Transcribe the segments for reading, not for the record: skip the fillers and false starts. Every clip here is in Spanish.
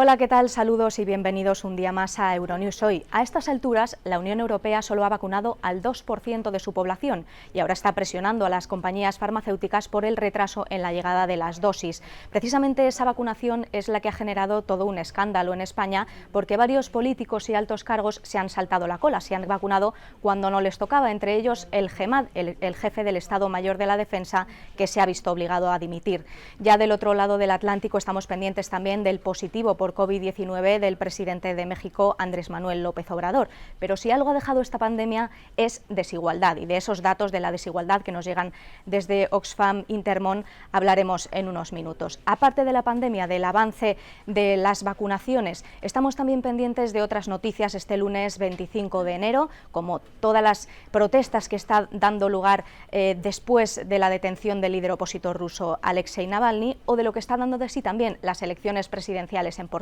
Hola, ¿qué tal? Saludos y bienvenidos un día más a Euronews Hoy. A estas alturas, la Unión Europea solo ha vacunado al 2% de su población y ahora está presionando a las compañías farmacéuticas por el retraso en la llegada de las dosis. Precisamente esa vacunación es la que ha generado todo un escándalo en España, porque varios políticos y altos cargos se han saltado la cola, se han vacunado cuando no les tocaba, entre ellos el GEMAD, el jefe del Estado Mayor de la Defensa, que se ha visto obligado a dimitir. Ya del otro lado del Atlántico estamos pendientes también del positivo por COVID-19 del presidente de México, Andrés Manuel López Obrador. Pero si algo ha dejado esta pandemia es desigualdad, y de esos datos de la desigualdad que nos llegan desde Oxfam Intermón hablaremos en unos minutos. Aparte de la pandemia, del avance de las vacunaciones, estamos también pendientes de otras noticias este lunes 25 de enero, como todas las protestas que están dando lugar después de la detención del líder opositor ruso Alexei Navalny, o de lo que está dando de sí también las elecciones presidenciales en Portugal.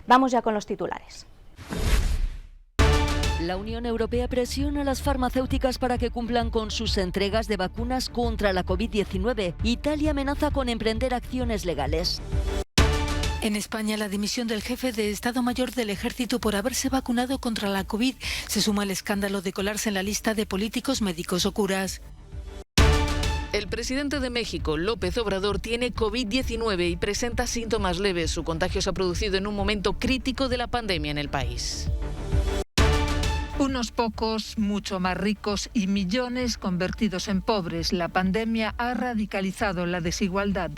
Vamos ya con los titulares. La Unión Europea presiona a las farmacéuticas para que cumplan con sus entregas de vacunas contra la COVID-19. Italia amenaza con emprender acciones legales. En España, la dimisión del jefe de Estado Mayor del Ejército por haberse vacunado contra la COVID se suma al escándalo de colarse en la lista de políticos, médicos o curas. El presidente de México, López Obrador, tiene COVID-19 y presenta síntomas leves. Su contagio se ha producido en un momento crítico de la pandemia en el país. Unos pocos, mucho más ricos, y millones convertidos en pobres. La pandemia ha radicalizado la desigualdad.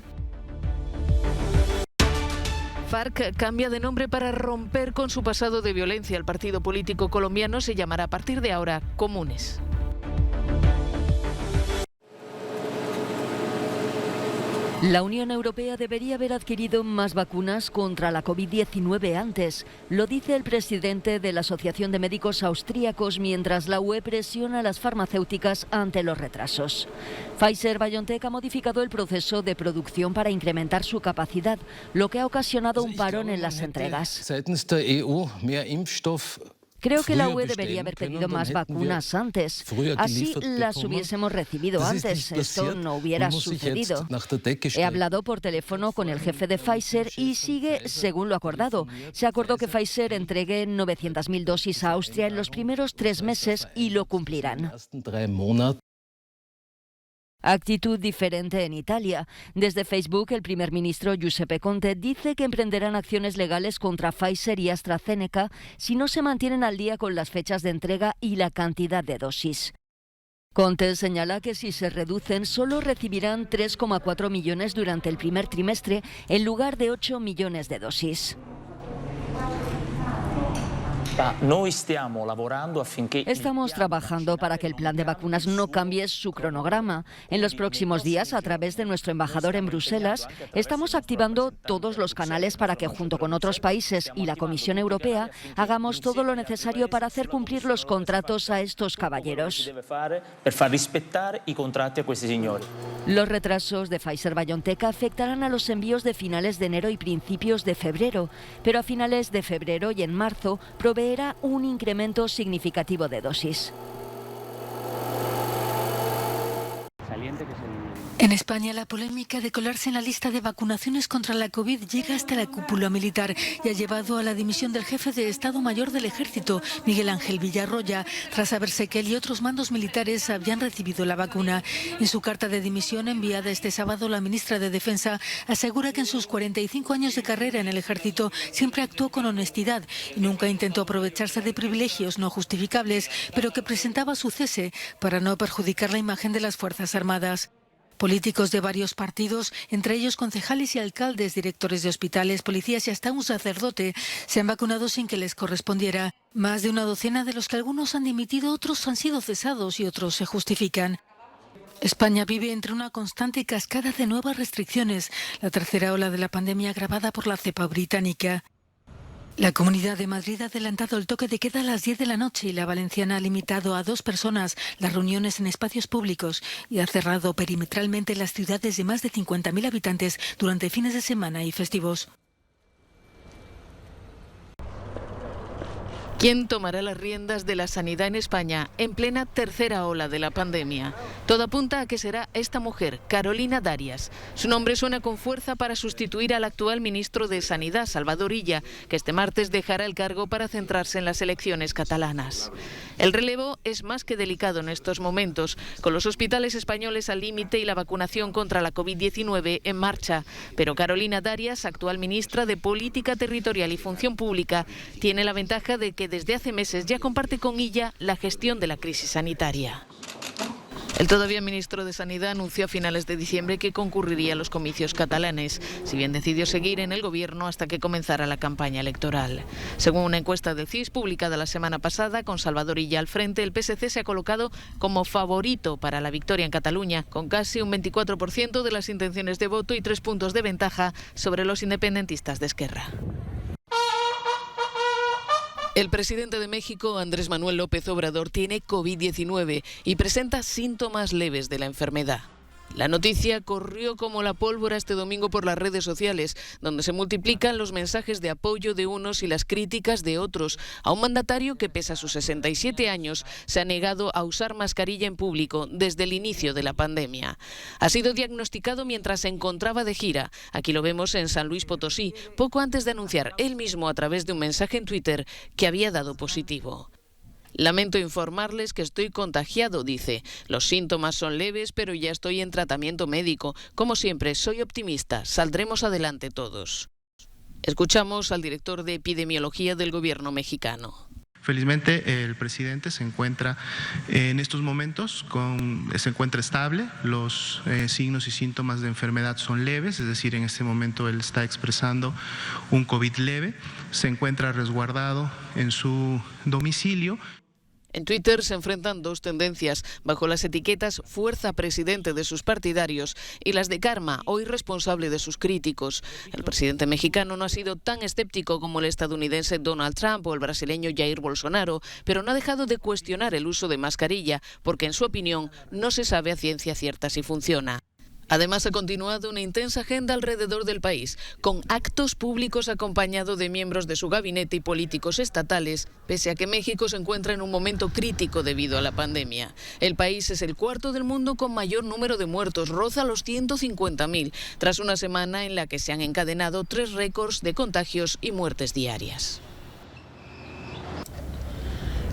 FARC cambia de nombre para romper con su pasado de violencia. El partido político colombiano se llamará a partir de ahora Comunes. La Unión Europea debería haber adquirido más vacunas contra la COVID-19 antes, lo dice el presidente de la Asociación de Médicos Austríacos, mientras la UE presiona a las farmacéuticas ante los retrasos. Pfizer-BioNTech ha modificado el proceso de producción para incrementar su capacidad, lo que ha ocasionado un parón en las entregas. Creo que la UE debería haber pedido más vacunas antes. Así las hubiésemos recibido antes. Esto no hubiera sucedido. He hablado por teléfono con el jefe de Pfizer y sigue según lo acordado. Se acordó que Pfizer entregue 900.000 dosis a Austria en los primeros 3 meses y lo cumplirán. Actitud diferente en Italia. Desde Facebook, el primer ministro Giuseppe Conte dice que emprenderán acciones legales contra Pfizer y AstraZeneca si no se mantienen al día con las fechas de entrega y la cantidad de dosis. Conte señala que si se reducen, solo recibirán 3,4 millones durante el primer trimestre en lugar de 8 millones de dosis. Estamos trabajando para que el plan de vacunas no cambie su cronograma. En los próximos días, a través de nuestro embajador en Bruselas, estamos activando todos los canales para que, junto con otros países y la Comisión Europea, hagamos todo lo necesario para hacer cumplir los contratos a estos caballeros. Los retrasos de Pfizer-BioNTech afectarán a los envíos de finales de enero y principios de febrero, pero a finales de febrero y en marzo proveerá un incremento significativo de dosis. En España, la polémica de colarse en la lista de vacunaciones contra la COVID llega hasta la cúpula militar y ha llevado a la dimisión del jefe de Estado Mayor del Ejército, Miguel Ángel Villarroya, tras saberse que él y otros mandos militares habían recibido la vacuna. En su carta de dimisión enviada este sábado, la ministra de Defensa asegura que en sus 45 años de carrera en el Ejército siempre actuó con honestidad y nunca intentó aprovecharse de privilegios no justificables, pero que presentaba su cese para no perjudicar la imagen de las Fuerzas Armadas. Políticos de varios partidos, entre ellos concejales y alcaldes, directores de hospitales, policías y hasta un sacerdote, se han vacunado sin que les correspondiera. Más de una docena, de los que algunos han dimitido, otros han sido cesados y otros se justifican. España vive entre una constante cascada de nuevas restricciones, la tercera ola de la pandemia agravada por la cepa británica. La Comunidad de Madrid ha adelantado el toque de queda a las 10 de la noche y la valenciana ha limitado a 2 personas las reuniones en espacios públicos y ha cerrado perimetralmente las ciudades de más de 50.000 habitantes durante fines de semana y festivos. ¿Quién tomará las riendas de la sanidad en España en plena tercera ola de la pandemia? Todo apunta a que será esta mujer, Carolina Darias. Su nombre suena con fuerza para sustituir al actual ministro de Sanidad, Salvador Illa, que este martes dejará el cargo para centrarse en las elecciones catalanas. El relevo es más que delicado en estos momentos, con los hospitales españoles al límite y la vacunación contra la COVID-19 en marcha. Pero Carolina Darias, actual ministra de Política Territorial y Función Pública, tiene la ventaja de que desde hace meses ya comparte con Illa la gestión de la crisis sanitaria. El todavía ministro de Sanidad anunció a finales de diciembre que concurriría a los comicios catalanes, si bien decidió seguir en el gobierno hasta que comenzara la campaña electoral. Según una encuesta del CIS publicada la semana pasada, con Salvador Illa al frente, el PSC se ha colocado como favorito para la victoria en Cataluña, con casi un 24% de las intenciones de voto y 3 puntos de ventaja sobre los independentistas de Esquerra. El presidente de México, Andrés Manuel López Obrador, tiene COVID-19 y presenta síntomas leves de la enfermedad. La noticia corrió como la pólvora este domingo por las redes sociales, donde se multiplican los mensajes de apoyo de unos y las críticas de otros, a un mandatario que, pese a sus 67 años, se ha negado a usar mascarilla en público desde el inicio de la pandemia. Ha sido diagnosticado mientras se encontraba de gira. Aquí lo vemos en San Luis Potosí, poco antes de anunciar él mismo a través de un mensaje en Twitter que había dado positivo. Lamento informarles que estoy contagiado, dice. Los síntomas son leves, pero ya estoy en tratamiento médico. Como siempre, soy optimista. Saldremos adelante todos. Escuchamos al director de epidemiología del gobierno mexicano. Felizmente el presidente se encuentra en estos momentos, se encuentra estable, los signos y síntomas de enfermedad son leves, es decir, en este momento él está expresando un COVID leve, se encuentra resguardado en su domicilio. En Twitter se enfrentan dos tendencias, bajo las etiquetas Fuerza Presidente de sus partidarios y las de Karma, hoy responsable de sus críticos. El presidente mexicano no ha sido tan escéptico como el estadounidense Donald Trump o el brasileño Jair Bolsonaro, pero no ha dejado de cuestionar el uso de mascarilla, porque en su opinión no se sabe a ciencia cierta si funciona. Además, ha continuado una intensa agenda alrededor del país, con actos públicos acompañado de miembros de su gabinete y políticos estatales, pese a que México se encuentra en un momento crítico debido a la pandemia. El país es el cuarto del mundo con mayor número de muertos, roza los 150.000, tras una semana en la que se han encadenado 3 récords de contagios y muertes diarias.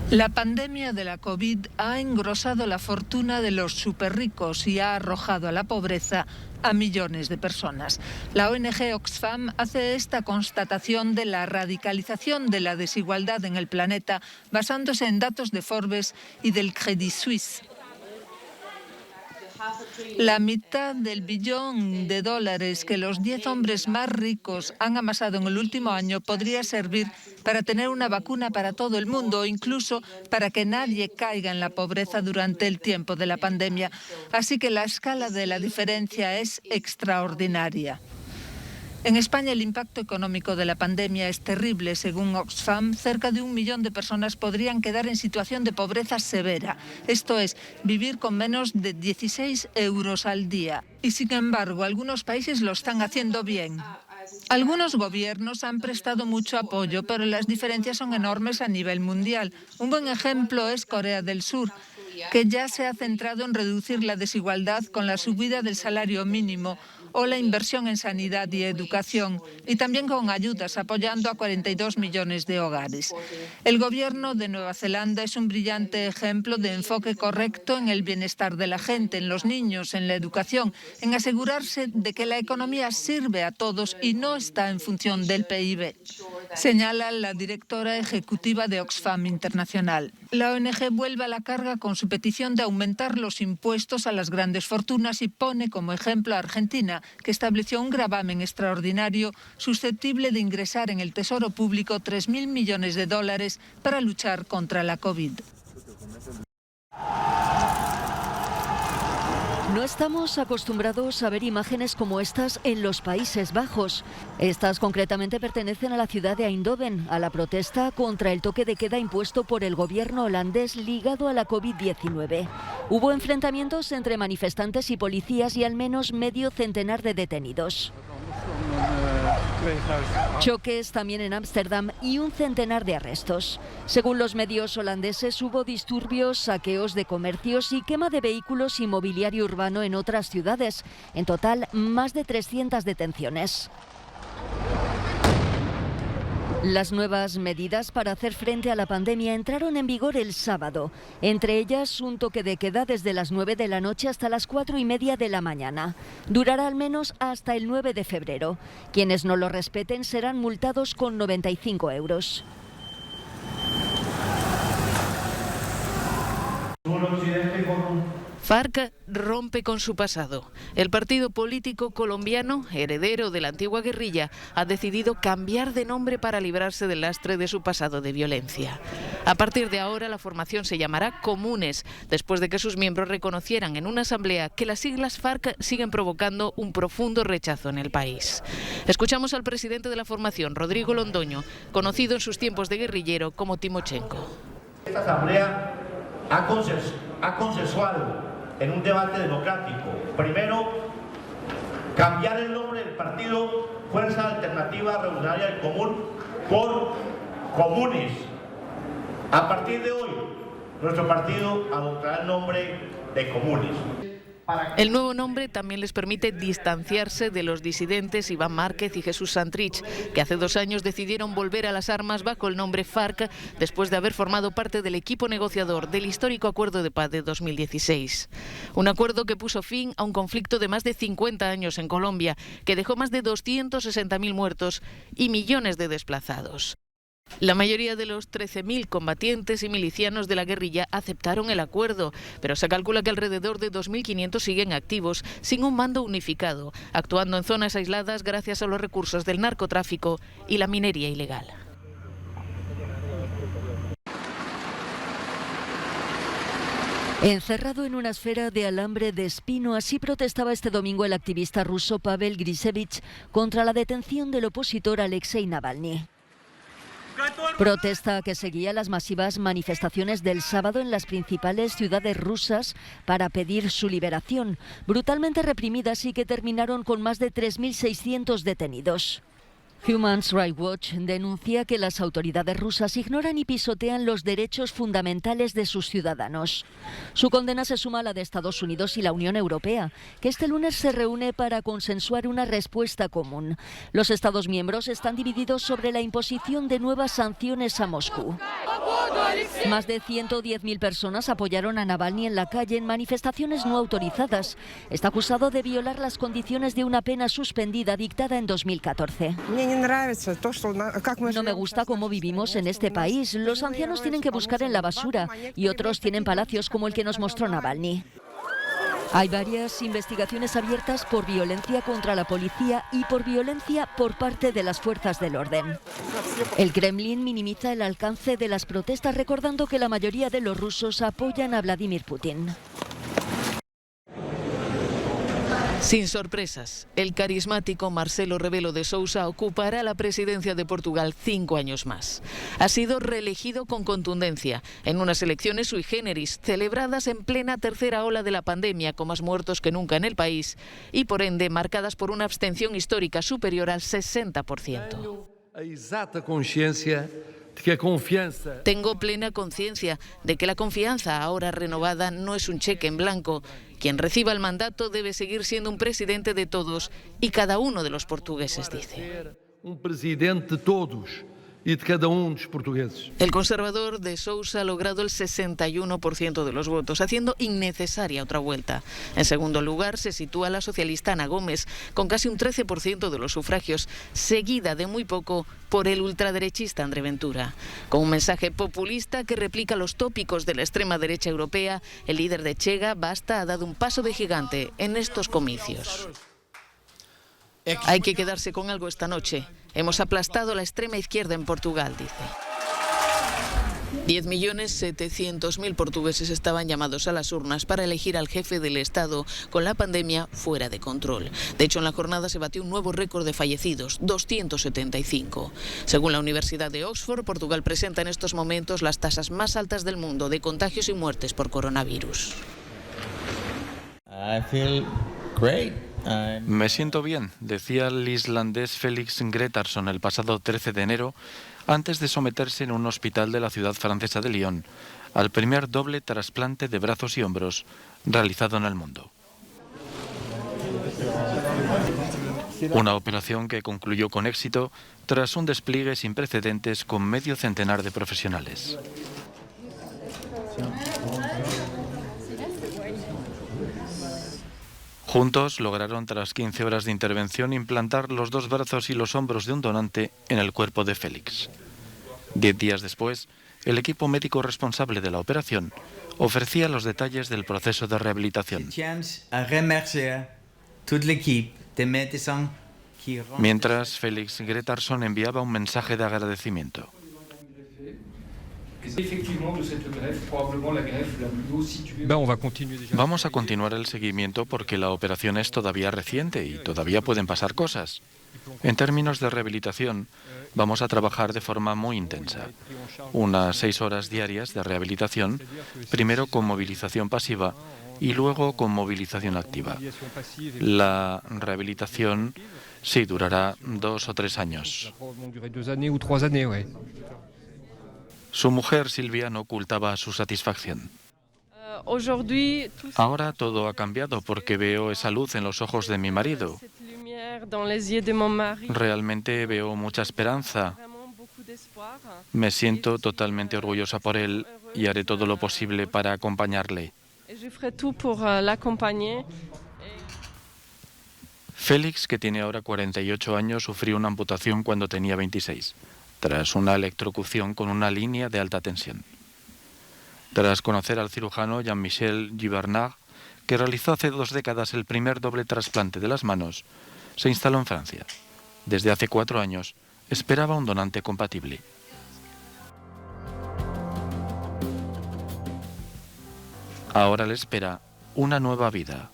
La pandemia de la COVID ha engrosado la fortuna de los superricos y ha arrojado a la pobreza a millones de personas. La ONG Oxfam hace esta constatación de la radicalización de la desigualdad en el planeta basándose en datos de Forbes y del Credit Suisse. La mitad del billón de dólares que los 10 hombres más ricos han amasado en el último año podría servir para tener una vacuna para todo el mundo o incluso para que nadie caiga en la pobreza durante el tiempo de la pandemia. Así que la escala de la diferencia es extraordinaria. En España el impacto económico de la pandemia es terrible. Según Oxfam, cerca de 1 millón de personas podrían quedar en situación de pobreza severa. Esto es, vivir con menos de 16 euros al día. Y sin embargo, algunos países lo están haciendo bien. Algunos gobiernos han prestado mucho apoyo, pero las diferencias son enormes a nivel mundial. Un buen ejemplo es Corea del Sur, que ya se ha centrado en reducir la desigualdad con la subida del salario mínimo o la inversión en sanidad y educación, y también con ayudas apoyando a 42 millones de hogares. El gobierno de Nueva Zelanda es un brillante ejemplo de enfoque correcto en el bienestar de la gente, en los niños, en la educación, en asegurarse de que la economía sirve a todos y no está en función del PIB, señala la directora ejecutiva de Oxfam Internacional. La ONG vuelve a la carga con su petición de aumentar los impuestos a las grandes fortunas y pone como ejemplo a Argentina, que estableció un gravamen extraordinario susceptible de ingresar en el Tesoro Público 3.000 millones de dólares para luchar contra la COVID. No estamos acostumbrados a ver imágenes como estas en los Países Bajos. Estas concretamente pertenecen a la ciudad de Eindhoven, a la protesta contra el toque de queda impuesto por el gobierno holandés ligado a la COVID-19. Hubo enfrentamientos entre manifestantes y policías y al menos medio centenar de detenidos. Choques también en Ámsterdam y un centenar de arrestos. Según los medios holandeses, hubo disturbios, saqueos de comercios y quema de vehículos y mobiliario urbano en otras ciudades. En total, más de 300 detenciones. Las nuevas medidas para hacer frente a la pandemia entraron en vigor el sábado. Entre ellas, un toque de queda desde las 9 de la noche hasta las 4:30 de la mañana. Durará al menos hasta el 9 de febrero. Quienes no lo respeten serán multados con 95 euros. FARC rompe con su pasado. El partido político colombiano, heredero de la antigua guerrilla, ha decidido cambiar de nombre para librarse del lastre de su pasado de violencia. A partir de ahora, la formación se llamará Comunes, después de que sus miembros reconocieran en una asamblea que las siglas FARC siguen provocando un profundo rechazo en el país. Escuchamos al presidente de la formación, Rodrigo Londoño, conocido en sus tiempos de guerrillero como Timochenko. Esta asamblea ha consensuado en un debate democrático, primero, cambiar el nombre del partido Fuerza Alternativa Revolucionaria del Común por Comunes. A partir de hoy, nuestro partido adoptará el nombre de Comunes. El nuevo nombre también les permite distanciarse de los disidentes Iván Márquez y Jesús Santrich, que hace 2 años decidieron volver a las armas bajo el nombre FARC después de haber formado parte del equipo negociador del histórico Acuerdo de Paz de 2016. Un acuerdo que puso fin a un conflicto de más de 50 años en Colombia, que dejó más de 260.000 muertos y millones de desplazados. La mayoría de los 13.000 combatientes y milicianos de la guerrilla aceptaron el acuerdo, pero se calcula que alrededor de 2.500 siguen activos, sin un mando unificado, actuando en zonas aisladas gracias a los recursos del narcotráfico y la minería ilegal. Encerrado en una esfera de alambre de espino, así protestaba este domingo el activista ruso Pavel Grisevich contra la detención del opositor Alexei Navalny. Protesta que seguía las masivas manifestaciones del sábado en las principales ciudades rusas para pedir su liberación, brutalmente reprimidas y que terminaron con más de 3.600 detenidos. Human Rights Watch denuncia que las autoridades rusas ignoran y pisotean los derechos fundamentales de sus ciudadanos. Su condena se suma a la de Estados Unidos y la Unión Europea, que este lunes se reúne para consensuar una respuesta común. Los Estados miembros están divididos sobre la imposición de nuevas sanciones a Moscú. Más de 110.000 personas apoyaron a Navalny en la calle en manifestaciones no autorizadas. Está acusado de violar las condiciones de una pena suspendida dictada en 2014. No me gusta cómo vivimos en este país. Los ancianos tienen que buscar en la basura y otros tienen palacios como el que nos mostró Navalny. Hay varias investigaciones abiertas por violencia contra la policía y por violencia por parte de las fuerzas del orden. El Kremlin minimiza el alcance de las protestas, recordando que la mayoría de los rusos apoyan a Vladimir Putin. Sin sorpresas, el carismático Marcelo Rebelo de Sousa ocupará la presidencia de Portugal 5 años más. Ha sido reelegido con contundencia en unas elecciones sui generis celebradas en plena tercera ola de la pandemia, con más muertos que nunca en el país y por ende marcadas por una abstención histórica superior al 60%. Tengo plena conciencia de que la confianza ahora renovada no es un cheque en blanco. Quien reciba el mandato debe seguir siendo un presidente de todos y cada uno de los portugueses, dice. Un presidente de todos y de cada uno de los portugueses. El conservador de Sousa ha logrado el 61% de los votos, haciendo innecesaria otra vuelta. En segundo lugar se sitúa la socialista Ana Gómez, con casi un 13% de los sufragios, seguida de muy poco por el ultraderechista André Ventura. Con un mensaje populista que replica los tópicos de la extrema derecha europea, el líder de Chega Basta ha dado un paso de gigante en estos comicios. Hay que quedarse con algo esta noche. Hemos aplastado la extrema izquierda en Portugal, dice. 10.700.000 portugueses estaban llamados a las urnas para elegir al jefe del Estado con la pandemia fuera de control. De hecho, en la jornada se batió un nuevo récord de fallecidos, 275. Según la Universidad de Oxford, Portugal presenta en estos momentos las tasas más altas del mundo de contagios y muertes por coronavirus. I feel great. Me siento bien, decía el islandés Felix Gretarsson el pasado 13 de enero, antes de someterse en un hospital de la ciudad francesa de Lyon al primer doble trasplante de brazos y hombros realizado en el mundo. Una operación que concluyó con éxito tras un despliegue sin precedentes con medio centenar de profesionales. Juntos lograron, tras 15 horas de intervención, implantar los dos brazos y los hombros de un donante en el cuerpo de Félix. 10 días después, el equipo médico responsable de la operación ofrecía los detalles del proceso de rehabilitación. Mientras, Felix Gretarsson enviaba un mensaje de agradecimiento. Vamos a continuar el seguimiento porque la operación es todavía reciente y todavía pueden pasar cosas. En términos de rehabilitación, vamos a trabajar de forma muy intensa. Unas 6 horas diarias de rehabilitación, primero con movilización pasiva y luego con movilización activa. La rehabilitación sí durará 2 o 3 años. Su mujer, Silvia, no ocultaba su satisfacción. Ahora todo ha cambiado porque veo esa luz en los ojos de mi marido. Realmente veo mucha esperanza. Me siento totalmente orgullosa por él y haré todo lo posible para acompañarle. Félix, que tiene ahora 48 años, sufrió una amputación cuando tenía 26. Tras una electrocución con una línea de alta tensión. Tras conocer al cirujano Jean-Michel Gibernard, que realizó hace 2 décadas el primer doble trasplante de las manos, se instaló en Francia. Desde hace 4 años esperaba un donante compatible. Ahora le espera una nueva vida.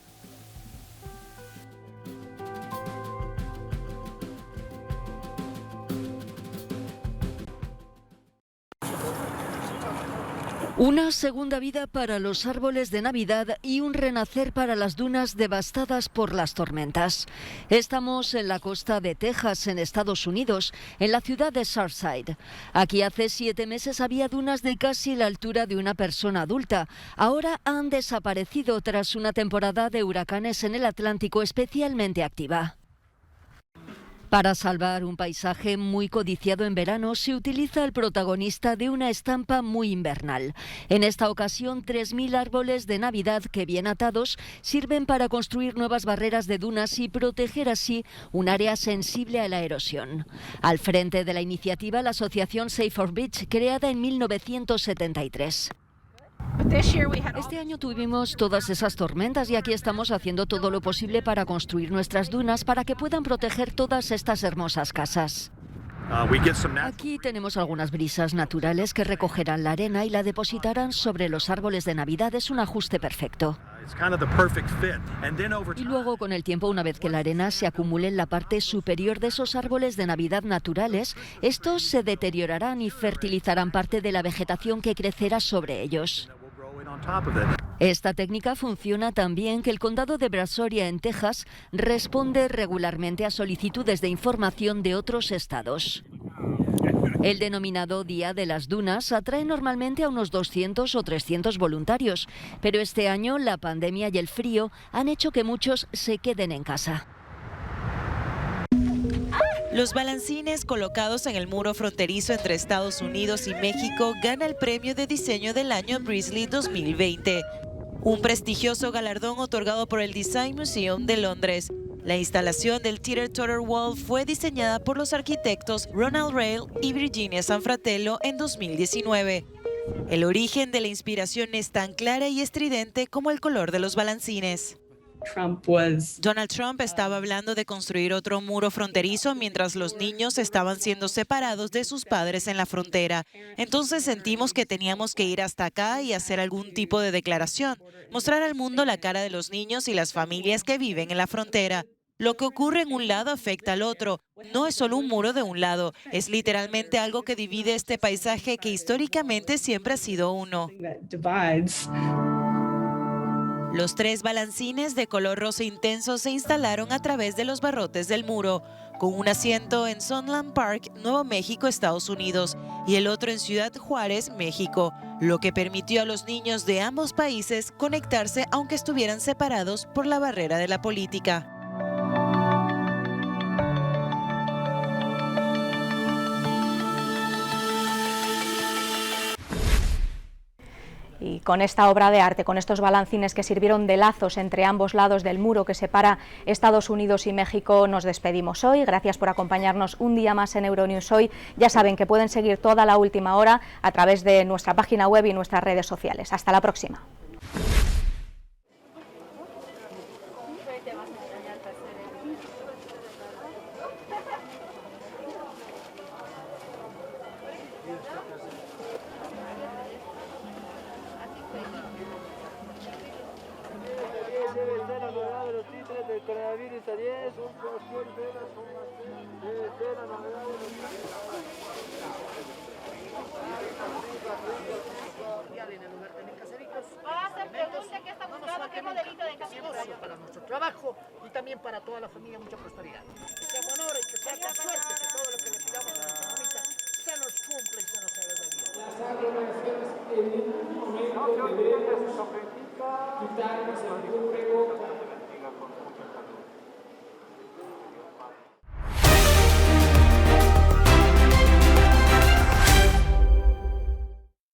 Una segunda vida para los árboles de Navidad y un renacer para las dunas devastadas por las tormentas. Estamos en la costa de Texas, en Estados Unidos, en la ciudad de Surfside. Aquí hace 7 meses había dunas de casi la altura de una persona adulta. Ahora han desaparecido tras una temporada de huracanes en el Atlántico especialmente activa. Para salvar un paisaje muy codiciado en verano, se utiliza el protagonista de una estampa muy invernal. En esta ocasión, 3.000 árboles de Navidad que, bien atados, sirven para construir nuevas barreras de dunas y proteger así un área sensible a la erosión. Al frente de la iniciativa, la asociación Save for Beach, creada en 1973. Este año tuvimos todas esas tormentas y aquí estamos haciendo todo lo posible para construir nuestras dunas para que puedan proteger todas estas hermosas casas. Aquí tenemos algunas brisas naturales que recogerán la arena y la depositarán sobre los árboles de Navidad. Es un ajuste perfecto. Y luego, con el tiempo, una vez que la arena se acumule en la parte superior de esos árboles de Navidad naturales, estos se deteriorarán y fertilizarán parte de la vegetación que crecerá sobre ellos. Esta técnica funciona tan bien que el condado de Brazoria, en Texas, responde regularmente a solicitudes de información de otros estados. El denominado Día de las Dunas atrae normalmente a unos 200 o 300 voluntarios, pero este año la pandemia y el frío han hecho que muchos se queden en casa. Los balancines colocados en el muro fronterizo entre Estados Unidos y México gana el premio de diseño del año Brisley 2020, un prestigioso galardón otorgado por el Design Museum de Londres. La instalación del Teeter-Totter Wall fue diseñada por los arquitectos Ronald Rayl y Virginia Sanfratello en 2019. El origen de la inspiración es tan clara y estridente como el color de los balancines. Donald Trump estaba hablando de construir otro muro fronterizo mientras los niños estaban siendo separados de sus padres en la frontera. Entonces sentimos que teníamos que ir hasta acá y hacer algún tipo de declaración, mostrar al mundo la cara de los niños y las familias que viven en la frontera. Lo que ocurre en un lado afecta al otro. No es solo un muro de un lado, es literalmente algo que divide este paisaje que históricamente siempre ha sido uno. Los 3 balancines de color rosa intenso se instalaron a través de los barrotes del muro, con un asiento en Sunland Park, Nuevo México, Estados Unidos, y el otro en Ciudad Juárez, México, lo que permitió a los niños de ambos países conectarse aunque estuvieran separados por la barrera de la política. Y con esta obra de arte, con estos balancines que sirvieron de lazos entre ambos lados del muro que separa Estados Unidos y México, nos despedimos hoy. Gracias por acompañarnos un día más en Euronews Hoy. Ya saben que pueden seguir toda la última hora a través de nuestra página web y nuestras redes sociales. Hasta la próxima. Para nuestro trabajo y también para toda la familia, mucha prosperidad. Que sea con honor y que sea con suerte, que todo lo que le pidamos a nuestra mamita se nos cumpla y se nos haga realidad. Las aglomeraciones en ningún momento debemos quitarnos el juego